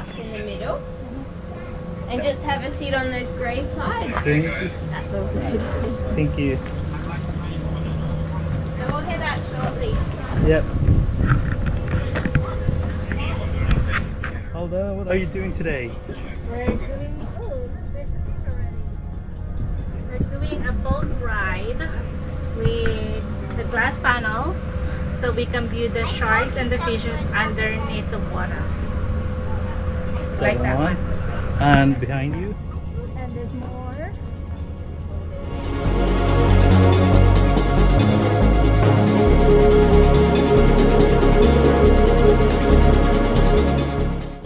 glass in the middle. And just have a seat on those grey slides. That's all good. Thank you. So we'll head out shortly. Yep. Alda, what are you doing today? We're doing, oh, look, there's a fish already. We're doing a boat ride with the glass panel so we can view the sharks and the fishes underneath the water. Like that one. And behind you? And there's more.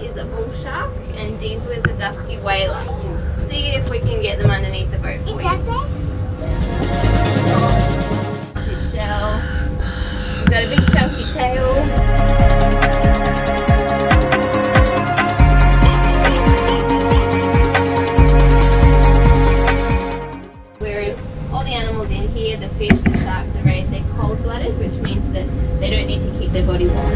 Is a bull shark and Diesel is a dusky whaler. See if we can get them underneath the boat for you. His shell. We've got a big chunky tail. The fish, the sharks, the rays, they're cold-blooded, which means that they don't need to keep their body warm.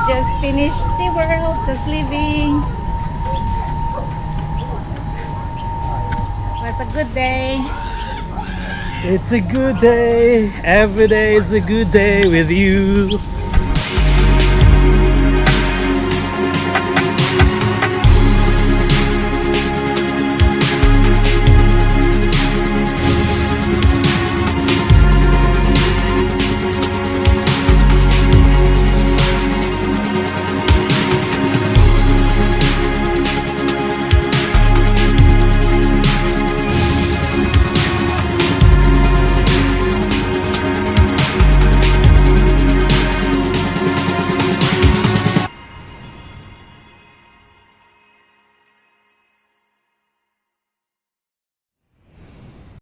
Just finished Seaworld, just leaving. Was a good day. It's a good day. Every day is a good day with you.